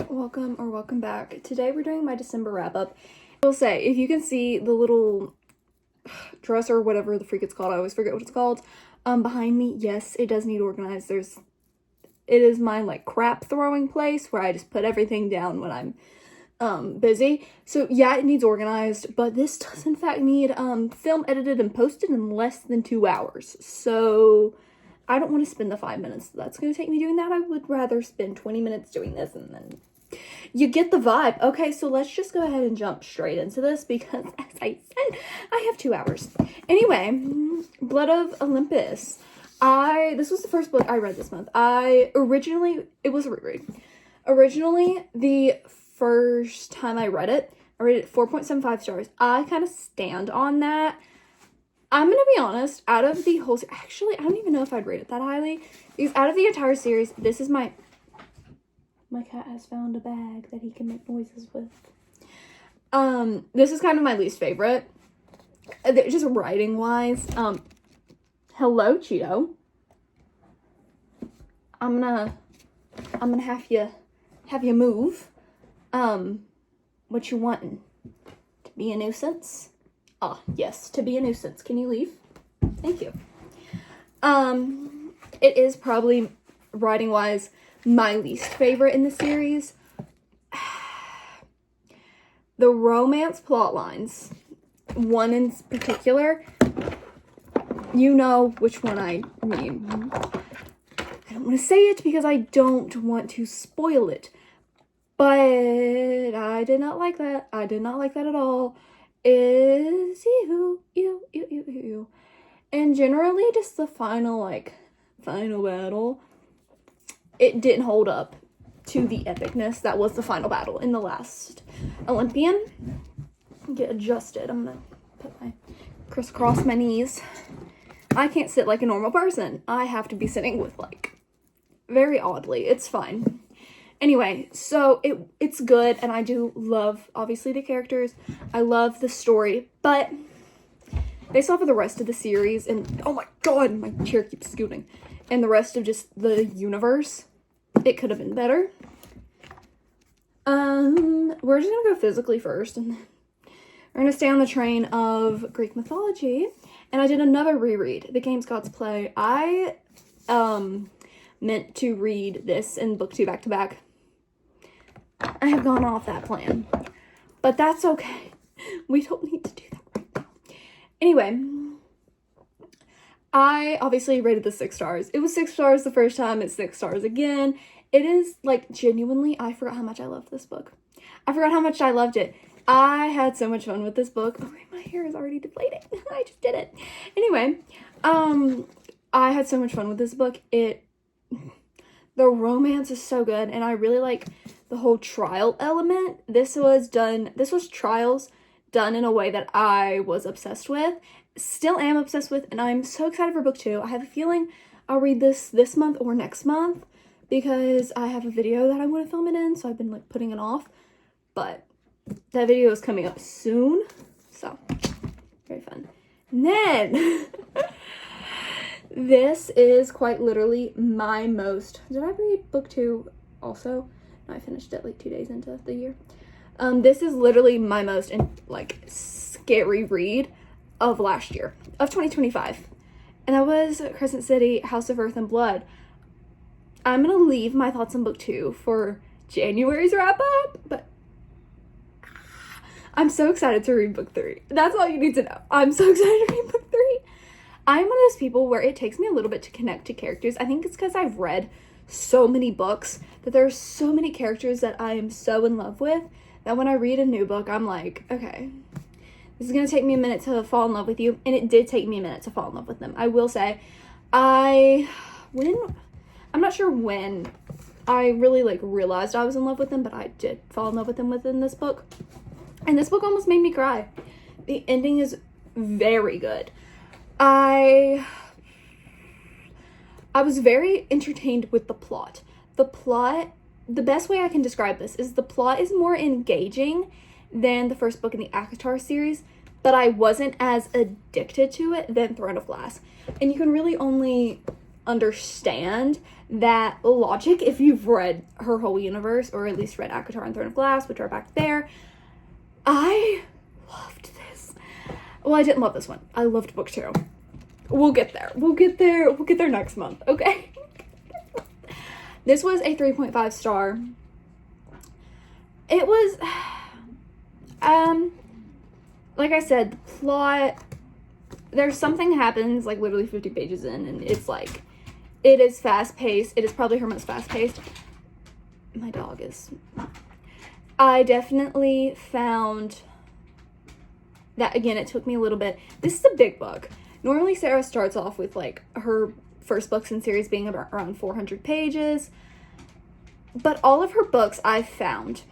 Welcome back. Today we're doing my December wrap-up. I will say, if you can see the little dresser, whatever the freak it's called, I always forget what it's called, behind me, yes, it does need organized. It is my, like, crap throwing place where I just put everything down when I'm, busy. So, yeah, it needs organized, but this does, in fact, need, film edited and posted in less than 2 hours. So, I don't want to spend the 5 minutes that's going to take me doing that. I would rather spend 20 minutes doing this, and then you get the vibe. Okay, so let's just go ahead and jump straight into this because, as I said, I have 2 hours. Anyway, Blood of Olympus. This was the first book I read this month. It was a reread. Originally, the first time I read it 4.75 stars. I kind of stand on that. I'm going to be honest, out of the whole series, actually, I don't even know if I'd rate it that highly, because out of the entire series, this is my cat has found a bag that he can make noises with. This is kind of my least favorite, just writing-wise. Hello, Cheeto. I'm gonna have you move. What you wantin'? To be a nuisance? Ah, yes, to be a nuisance. Can you leave? Thank you. It is probably, writing-wise, my least favorite in the series. The romance plot lines, one in particular, you know which one I mean. I don't want to say it because I don't want to spoil it, but I did not like that. I did not like that at all. Is you. And generally, just the final battle, it didn't hold up to the epicness that was the final battle in the last Olympian. Get adjusted. I'm gonna crisscross my knees. I can't sit like a normal person. I have to be sitting with, very oddly. It's fine. Anyway, so it's good, and I do love, obviously, the characters. I love the story, but based off of the rest of the series, and oh my god, my chair keeps scooting, and the rest of just the universe, it could have been better. We're just gonna go physically first, and we're gonna stay on the train of Greek mythology, and I did another reread, The Games Gods Play. I, meant to read this and book 2 back to back. I have gone off that plan, but that's okay. We don't need to do that right now. Anyway, I obviously rated this 6 stars. It was 6 stars the first time, it's 6 stars again. It is, genuinely, I forgot how much I loved this book. I forgot how much I loved it. I had so much fun with this book. Oh, my hair is already deflating. I just did it. Anyway, I had so much fun with this book. The romance is so good, and I really like the whole trial element. This was trials done in a way that I was obsessed with, still am obsessed with, and I'm so excited for book 2. I have a feeling I'll read this month or next month because I have a video that I want to film it in, so I've been putting it off, but that video is coming up soon, so very fun. And then this is quite literally my most, did I read book 2 also? No, I finished it 2 days into the year. This is literally my most, scary read of last year, of 2025. And that was Crescent City, House of Earth and Blood. I'm gonna leave my thoughts on book 2 for January's wrap up, but I'm so excited to read book 3. That's all you need to know. I'm so excited to read book 3. I'm one of those people where it takes me a little bit to connect to characters. I think it's because I've read so many books that there are so many characters that I am so in love with that when I read a new book, I'm like, okay, this is going to take me a minute to fall in love with you. And it did take me a minute to fall in love with them. I will say, I'm not sure when I really realized I was in love with them, but I did fall in love with them within this book. And this book almost made me cry. The ending is very good. I was very entertained with the plot. The best way I can describe this is the plot is more engaging than the first book in the ACOTAR series, but I wasn't as addicted to it than Throne of Glass. And you can really only understand that logic if you've read her whole universe, or at least read ACOTAR and Throne of Glass, which are back there. I loved this. Well, I didn't love this one. I loved book 2. We'll get there. We'll get there next month, okay? This was a 3.5 star. It was, like I said, the plot, there's something happens, like, literally 50 pages in, and it's, like, it is fast-paced. It is probably her most fast-paced. My dog is. I definitely found that, again, it took me a little bit. This is a big book. Normally, Sarah starts off with, like, her first books in series being about around 400 pages. But all of her books, I've found,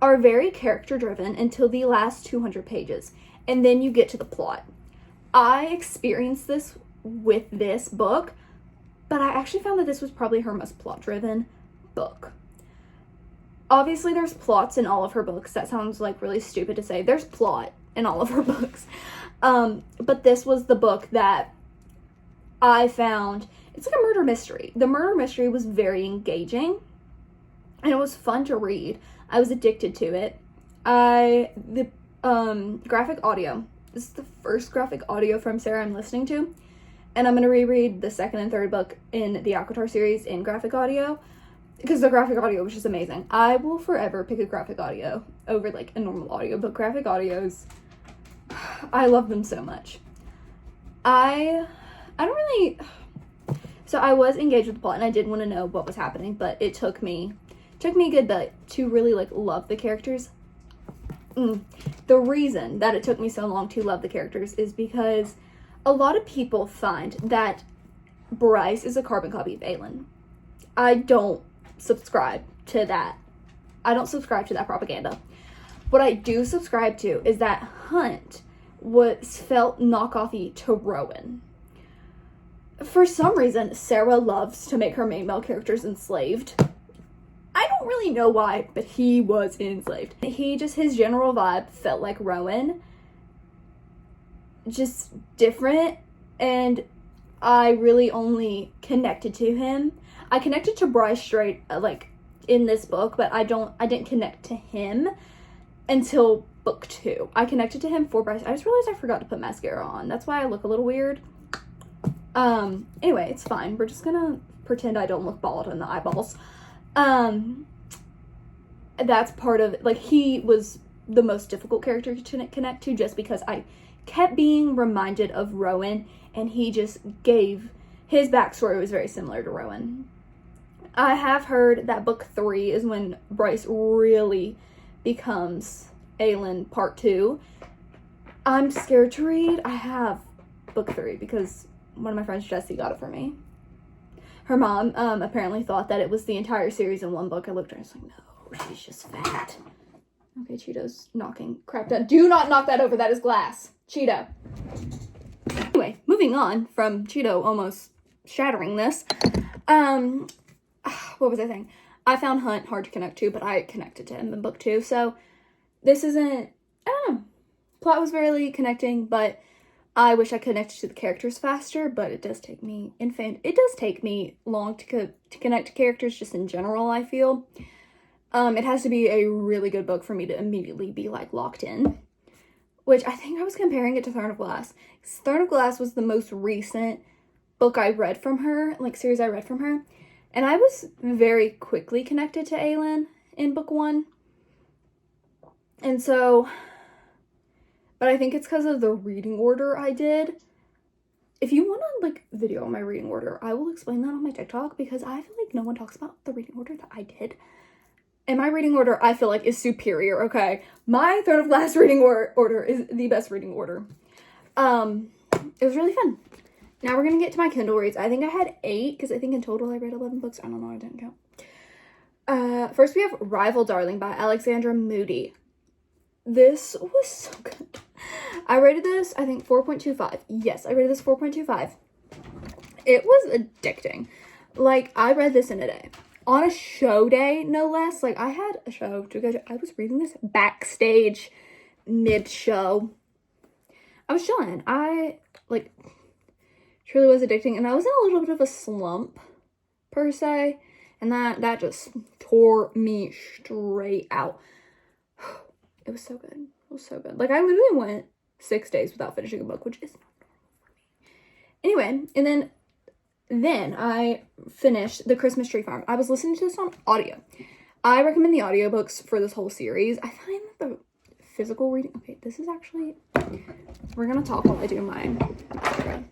are very character-driven until the last 200 pages. And then you get to the plot. I experienced this with this book, but I actually found that this was probably her most plot-driven book. Obviously, there's plots in all of her books. That sounds, like, really stupid to say. There's plot in all of her books. But this was the book that I found, it's like a murder mystery. The murder mystery was very engaging, and it was fun to read. I was addicted to it. The graphic audio. This is the first graphic audio from Sarah I'm listening to, and I'm going to reread the second and third book in the ACOTAR series in graphic audio, because the graphic audio was just amazing. I will forever pick a graphic audio over, like, a normal audio, but graphic audios, I love them so much. I don't really, so I was engaged with the plot, and I did want to know what was happening, but it took me a good bit to really, like, love the characters. The reason that it took me so long to love the characters is because a lot of people find that Bryce is a carbon copy of Aelin. I don't subscribe to that. I don't subscribe to that propaganda. What I do subscribe to is that Hunt felt knockoffy to Rowan. For some reason, Sarah loves to make her main male characters enslaved. I don't really know why, but he was enslaved. His general vibe felt like Rowan. Just different, and I really only connected to him. I connected to Bryce straight, like, in this book, but I didn't connect to him until book 2. I connected to him for Bryce. I just realized I forgot to put mascara on. That's why I look a little weird. Anyway, it's fine. We're just gonna pretend I don't look bald in the eyeballs. That's part of, like, he was the most difficult character to connect to, just because I kept being reminded of Rowan, and he just gave, his backstory was very similar to Rowan. I have heard that book 3 is when Bryce really becomes Aelin part 2. I'm scared to read. I have book 3 because one of my friends, Jessie, got it for me. Her mom apparently thought that it was the entire series in one book. I looked at her and I was like, no, she's just fat. Okay, Cheeto's knocking crap down. Do not knock that over. That is glass. Cheeto. Anyway, moving on from Cheeto almost shattering this. What was I saying? I found Hunt hard to connect to, but I connected to him in book 2. So this isn't, I don't know. Plot was barely connecting, but I wish I connected to the characters faster, but it does take me long to connect to characters just in general, I feel. It has to be a really good book for me to immediately be, like, locked in. Which I think I was comparing it to Throne of Glass. Throne of Glass was the most recent book I read from her, like, series I read from her. And I was very quickly connected to Aelin in book 1. And so, but I think it's because of the reading order I did. If you want to, like, video on my reading order, I will explain that on my TikTok, because I feel like no one talks about the reading order that I did. And my reading order, I feel like, is superior, okay? My Throne of Glass reading order is the best reading order. It was really fun. Now we're going to get to my Kindle reads. I think I had 8, because I think in total I read 11 books. I don't know, I didn't count. First we have Rival Darling by Alexandra Moody. This was so good. I rated this, I think, 4.25. Yes, I rated this 4.25. It was addicting. Like, I read this in a day. On a show day, no less. Like, I had a show to go to. I was reading this backstage, mid-show. I was chilling. I, like, truly was addicting. And I was in a little bit of a slump, per se. And that just tore me straight out. It was so good. It was so good. Like, I literally went 6 days without finishing a book, which is not normal for me. Anyway, and then I finished The Christmas Tree Farm. I was listening to this on audio. I recommend the audiobooks for this whole series. I find that the physical reading... Okay, this is actually... We're going to talk while I do mine.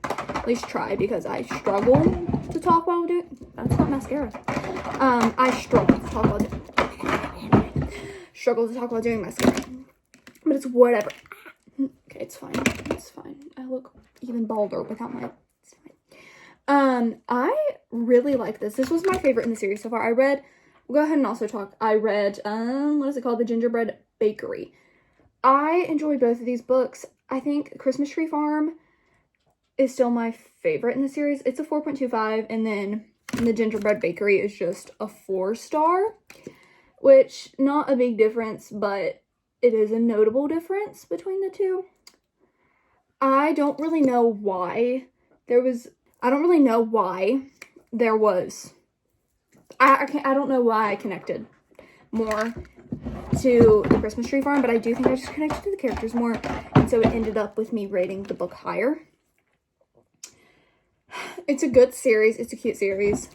At least try, because I struggle to talk while doing... That's not mascara. I struggle to talk while doing mascara. But it's whatever. Okay, it's fine. It's fine. I look even balder without my... It's fine. I really like this. This was my favorite in the series so far. We'll go ahead and also talk. I read, what is it called? The Gingerbread Bakery. I enjoyed both of these books. I think Christmas Tree Farm is still my favorite in the series. It's a 4.25, and then The Gingerbread Bakery is just a 4-star, which, not a big difference, but it is a notable difference between the two. I don't really know why there was... I don't know why I connected more to The Christmas Tree Farm, but I do think I just connected to the characters more, and so it ended up with me rating the book higher. It's a good series. It's a cute series,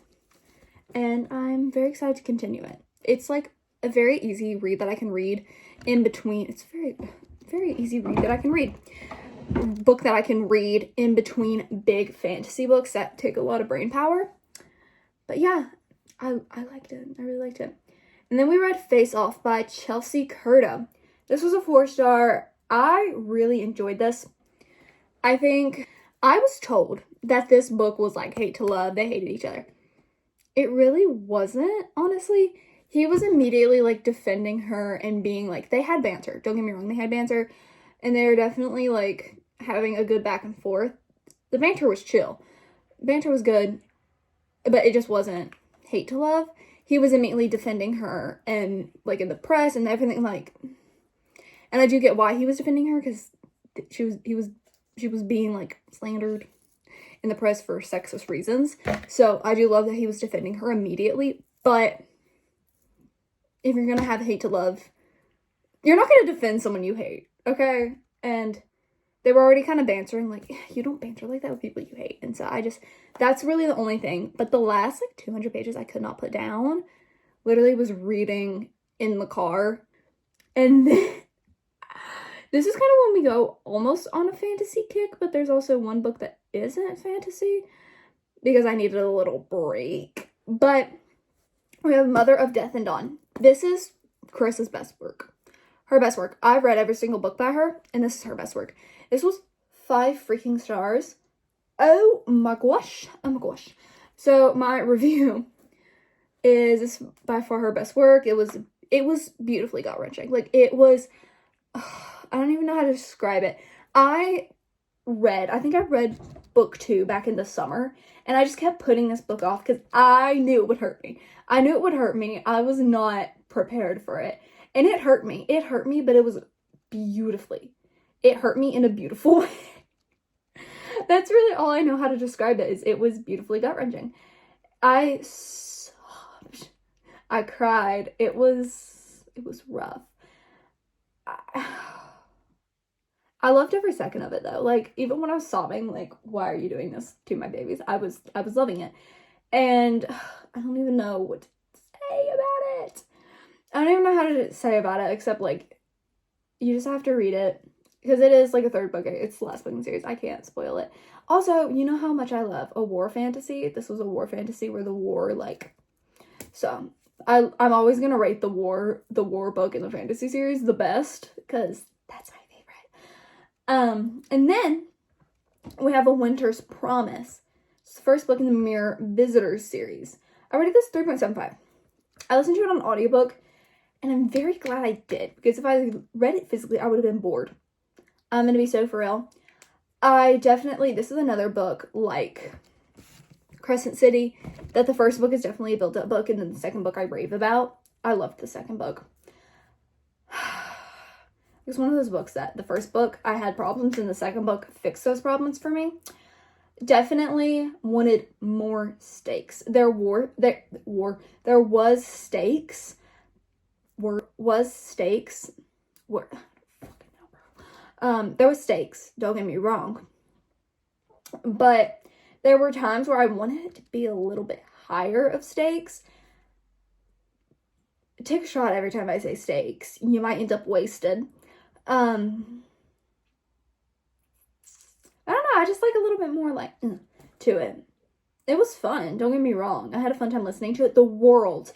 and I'm very excited to continue it. It's like a very easy read that I can read in between. It's very easy read that I can read. Book that I can read in between big fantasy books that take a lot of brain power. But yeah, I liked it. I really liked it. And then we read Face Off by Chelsea Curda. This was a 4-star. I really enjoyed this. I think I was told that this book was like hate to love. They hated each other. It really wasn't, honestly. He was immediately like defending her and being like, they had banter. Don't get me wrong, they had banter. And they were definitely like having a good back and forth. The banter was chill. Banter was good, but it just wasn't hate to love. He was immediately defending her and like in the press and everything, like, and I do get why he was defending her, because she was being like slandered in the press for sexist reasons. So I do love that he was defending her immediately. But if you're gonna have hate to love, you're not gonna defend someone you hate, okay? And they were already kind of bantering, like, you don't banter like that with people you hate. And so that's really the only thing. But the last, like, 200 pages I could not put down. Literally was reading in the car. And then, this is kind of when we go almost on a fantasy kick, but there's also one book that isn't fantasy, because I needed a little break. But we have Mother of Death and Dawn. This is Carissa's best work. Her best work. I've read every single book by her, and this is her best work. This was 5 freaking stars. Oh my gosh. Oh my gosh. So my review is, this is by far her best work. It was beautifully gut-wrenching. Like, it was, I don't even know how to describe it. I think I read book 2 back in the summer, and I just kept putting this book off because I knew it would hurt me. I was not prepared for it. And it hurt me. It hurt me, but it was beautifully. It hurt me in a beautiful way. That's really all I know how to describe it, is it was beautifully gut-wrenching. I sobbed. I cried. It was rough. I loved every second of it, though. Like, even when I was sobbing, like, why are you doing this to my babies? I was loving it. And I don't even know what to say about it. I don't even know how to say about it, except, like, you just have to read it. Because it is, like, a 3rd book. It's the last book in the series. I can't spoil it. Also, you know how much I love a war fantasy? This was a war fantasy where the war, like... So, I'm always gonna rate the war book in the fantasy series the best, because that's my favorite. And then we have A Winter's Promise. It's the 1st book in the Mirror Visitors series. I rated this 3.75. I listened to it on audiobook, and I'm very glad I did, because if I read it physically, I would have been bored. I'm gonna be so for real. This is another book like Crescent City, that the 1st book is definitely a built-up book, and then the 2nd book I rave about. I loved the 2nd book. It's one of those books that the 1st book I had problems, and the 2nd book fixed those problems for me. definitely wanted more stakes. There was stakes. There was stakes, don't get me wrong. But there were times where I wanted it to be a little bit higher of stakes. Take a shot every time I say stakes. You might end up wasted. I don't know, I just like a little bit more like to it. It was fun, don't get me wrong. I had a fun time listening to it. The world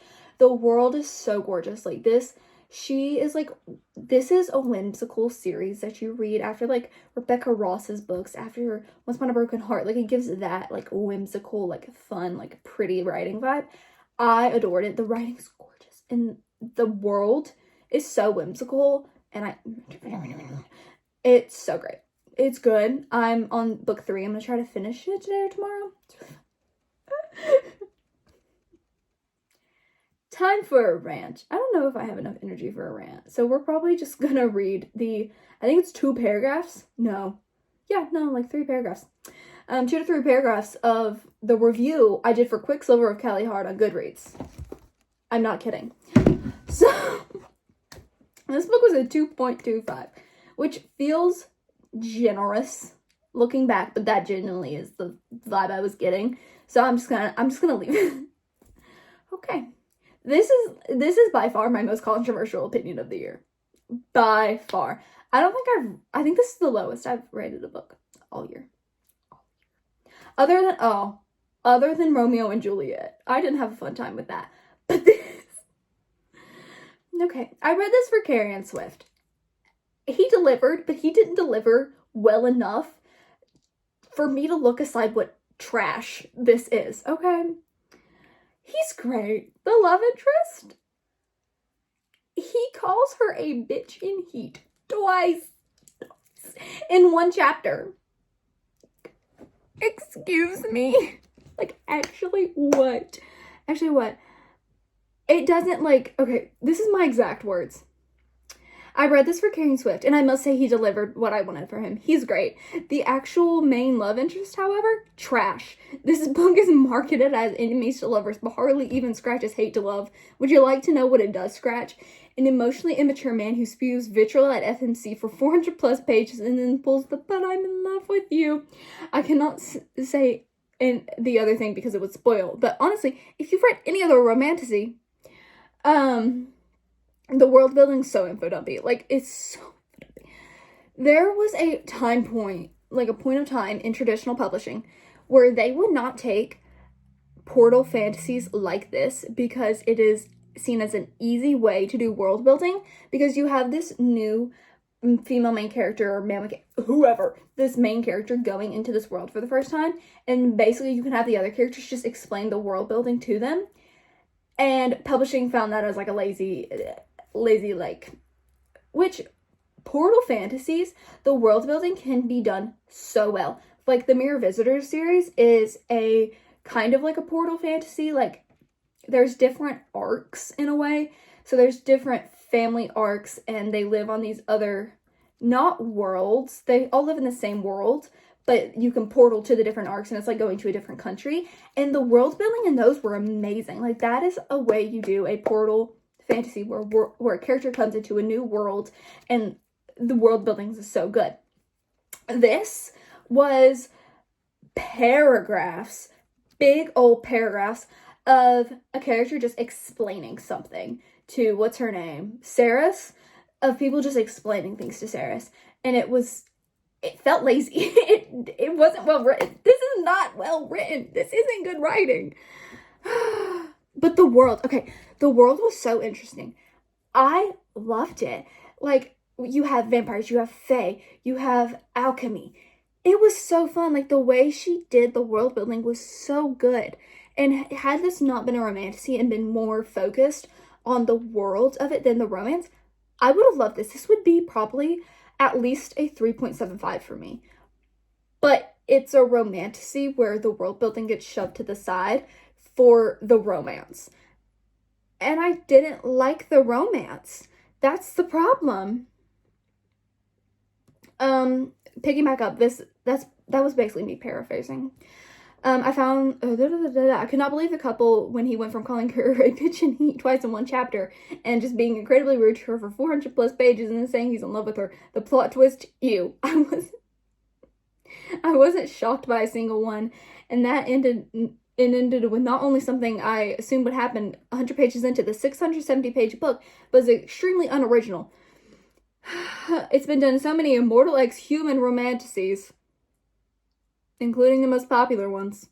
is so gorgeous. Like this is a whimsical series that you read after like Rebecca Ross's books, after Once Upon a Broken Heart. Like it gives that like whimsical, like fun, like pretty writing vibe. I adored it. The writing's gorgeous and the world is so whimsical, and it's so great. It's good. I'm on book 3. I'm gonna try to finish it today or tomorrow. Time for a rant. I don't know if I have enough energy for a rant, so we're probably just gonna read I think it's 2 paragraphs. Like 3 paragraphs. 2 to 3 paragraphs of the review I did for Quicksilver of Callie Hard on Goodreads. I'm not kidding. So, this book was a 2.25, which feels generous looking back, but that genuinely is the vibe I was getting. So I'm just gonna leave it. Okay. This is by far my most controversial opinion of the year. By far. I think this is the lowest I've rated a book all year. Other than Romeo and Juliet. I didn't have a fun time with that. But this... Okay, I read this for Carrie Swift. He delivered, but he didn't deliver well enough for me to look aside what trash this is, okay? He's great. The love interest, he calls her a bitch in heat twice in one chapter. Excuse me. Like, actually what? It doesn't okay, this is my exact words. I read this for Carrie Swift, and I must say he delivered what I wanted for him. He's great. The actual main love interest, however, trash. This book is marketed as enemies to lovers, but hardly even scratches hate to love. Would you like to know what it does scratch? An emotionally immature man who spews vitriol at FMC for 400 plus pages and then pulls the "but I'm in love with you." I cannot say the other thing because it would spoil, but honestly, if you've read any other romantasy, the world building's so info dumpy. Like, it's so dumpy. There was a point of time in traditional publishing where they would not take portal fantasies like this because it is seen as an easy way to do world building, because you have this new female main character or male whoever, this main character going into this world for the first time, and basically you can have the other characters just explain the world building to them. And publishing found that as like a lazy which portal fantasies, the world building can be done so well. Like the Mirror Visitors series is a kind of like a portal fantasy. Like there's different arcs in a way. So there's different family arcs and they live on these other, not worlds. They all live in the same world, but you can portal to the different arcs and it's like going to a different country. And the world building in those were amazing. Like that is a way you do a portal fantasy where a character comes into a new world and the world building is so good. This was paragraphs, big old paragraphs of a character just explaining something to, what's her name? Saris, of people just explaining things to Saris. And it felt lazy. It wasn't well written. This is not well written. This isn't good writing. But the world was so interesting. I loved it. Like, you have vampires, you have fae, you have alchemy. It was so fun. Like, the way she did the world building was so good. And had this not been a romantasy and been more focused on the world of it than the romance, I would have loved this. This would be probably at least a 3.75 for me. But it's a romantasy where the world building gets shoved to the side for the romance. And I didn't like the romance. That's the problem. Picking back up, that was basically me paraphrasing. I found, I could not believe the couple when he went from calling her a bitch and he twice in one chapter and just being incredibly rude to her for 400 plus pages and then saying he's in love with her. The plot twist, I wasn't shocked by a single one, and that ended with not only something I assumed would happen 100 pages into the 670-page book, but is extremely unoriginal. It's been done in so many immortal ex-human romanticises, including the most popular ones.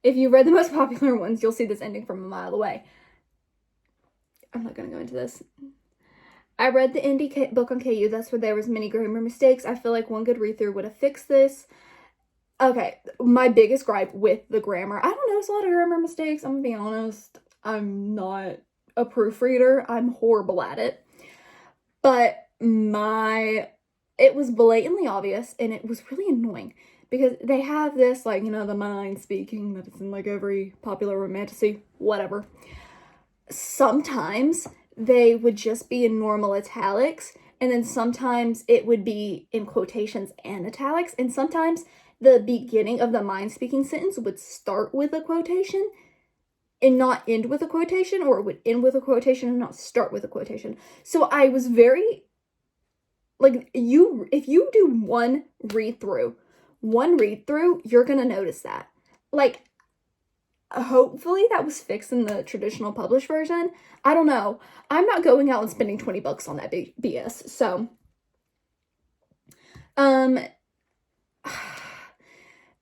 If you read the most popular ones, you'll see this ending from a mile away. I'm not going to go into this. I read the indie book on KU. That's where there was many grammar mistakes. I feel like one good read-through would have fixed this. Okay, my biggest gripe with the grammar. I don't notice a lot of grammar mistakes. I'm going to be honest. I'm not a proofreader. I'm horrible at it. But it was blatantly obvious, and it was really annoying. Because they have this, like, you know, the mind speaking that it's in, like, every popular romantasy, whatever. Sometimes they would just be in normal italics, and then sometimes it would be in quotations and italics, and sometimes the beginning of the mind-speaking sentence would start with a quotation and not end with a quotation, or it would end with a quotation and not start with a quotation. So I was very, like, if you do one read-through, you're gonna notice that. Like, hopefully that was fixed in the traditional published version. I don't know. I'm not going out and spending $20 on that BS. So,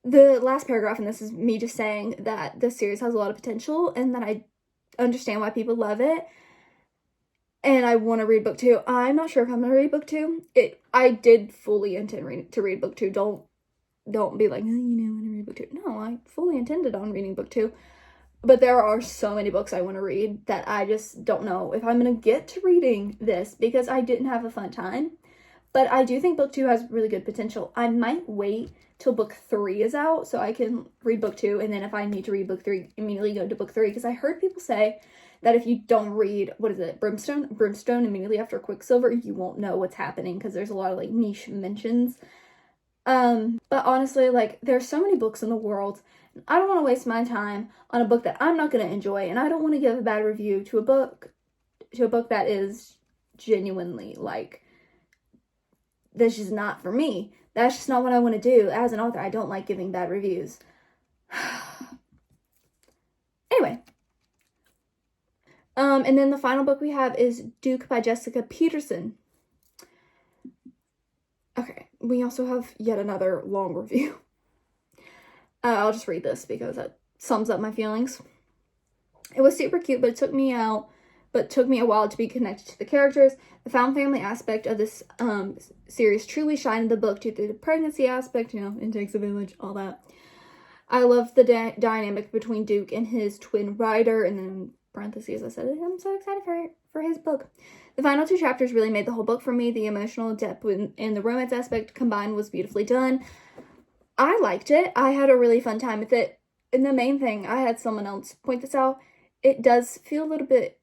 the last paragraph in this is me just saying that this series has a lot of potential and that I understand why people love it. And I want to read book 2. I'm not sure if I'm going to read book 2. I did fully intend to read book 2. Don't be like, oh, I want to read book 2. No, I fully intended on reading book 2. But there are so many books I want to read that I just don't know if I'm going to get to reading this because I didn't have a fun time. But I do think book 2 has really good potential. I might wait till book 3 is out so I can read book 2. And then if I need to read book 3, immediately go to book 3. Because I heard people say that if you don't read, Brimstone immediately after Quicksilver, you won't know what's happening because there's a lot of, like, niche mentions. But honestly, like, there's so many books in the world, and I don't want to waste my time on a book that I'm not going to enjoy, and I don't want to give a bad review to a book that is genuinely, like, that's just not for me. That's just not what I want to do. As an author, I don't like giving bad reviews. Anyway. And then the final book we have is Duke by Jessica Peterson. Okay, we also have yet another long review. I'll just read this because that sums up my feelings. It was super cute, but it took me a while to be connected to the characters. The found family aspect of this series truly shined in the book due to the pregnancy aspect, you know, it takes a village, all that. I love the dynamic between Duke and his twin Ryder, and then in parentheses I said, I'm so excited for his book. The final 2 chapters really made the whole book for me. The emotional depth and the romance aspect combined was beautifully done. I liked it. I had a really fun time with it. And the main thing, I had someone else point this out, it does feel a little bit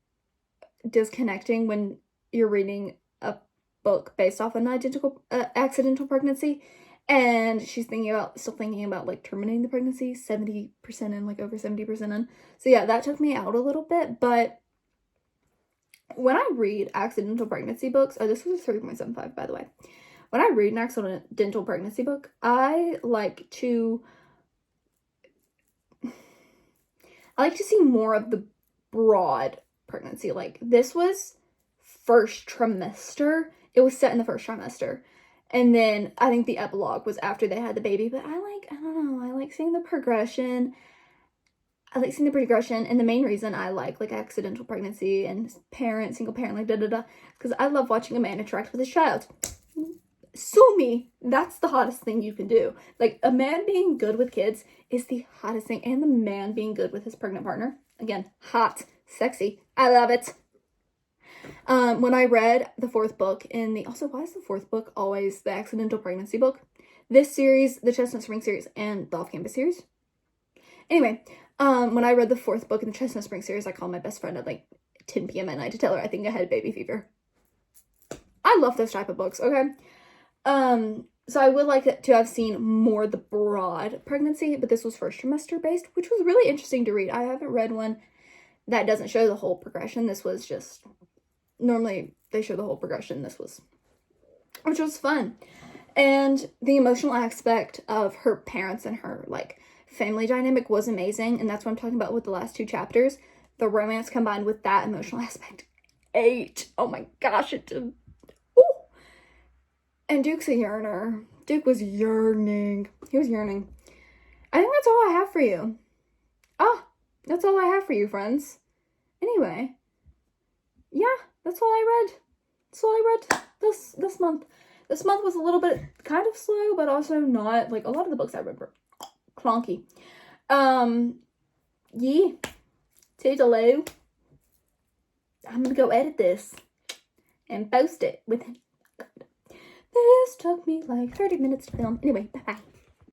disconnecting when you're reading a book based off an accidental pregnancy. And she's still thinking about like terminating the pregnancy, 70% in, like over 70% in. So yeah, that took me out a little bit. But when I read accidental pregnancy books, this was a 3.75 by the way. When I read an accidental pregnancy book, I like to see more of the broad pregnancy. Like, this was first trimester. It was set in the first trimester. And then I think the epilogue was after they had the baby. But I don't know, I like seeing the progression. And the main reason I like accidental pregnancy and single parent, like because I love watching a man interact with his child. Sue me, that's the hottest thing you can do. Like, a man being good with kids is the hottest thing, and the man being good with his pregnant partner, again, hot, sexy, I love it. When I read the 4th book also, why is the 4th book always the accidental pregnancy book? This series, the Chestnut Spring series, and the Off-Campus series. Anyway, when I read the 4th book in the Chestnut Spring series, I called my best friend at like 10 p.m. at night to tell her I think I had baby fever. I love those type of books, okay? So I would like to have seen more the broad pregnancy, but this was first trimester based, which was really interesting to read. I haven't read one that doesn't show the whole progression. This was just, normally they show the whole progression. Which was fun. And the emotional aspect of her parents and her, like, family dynamic was amazing. And that's what I'm talking about with the last 2 chapters. The romance combined with that emotional aspect. 8. Oh my gosh, it did. Ooh. And Duke's a yearner. Duke was yearning. He was yearning. I think that's all I have for you. That's all I have for you, friends. Anyway. Yeah, that's all I read. That's all I read this month. This month was a little bit kind of slow, but also not. Like, a lot of the books I read were clunky. Yeah. Toodaloo. I'm gonna go edit this and post it with. This took me like 30 minutes to film. Anyway, bye-bye.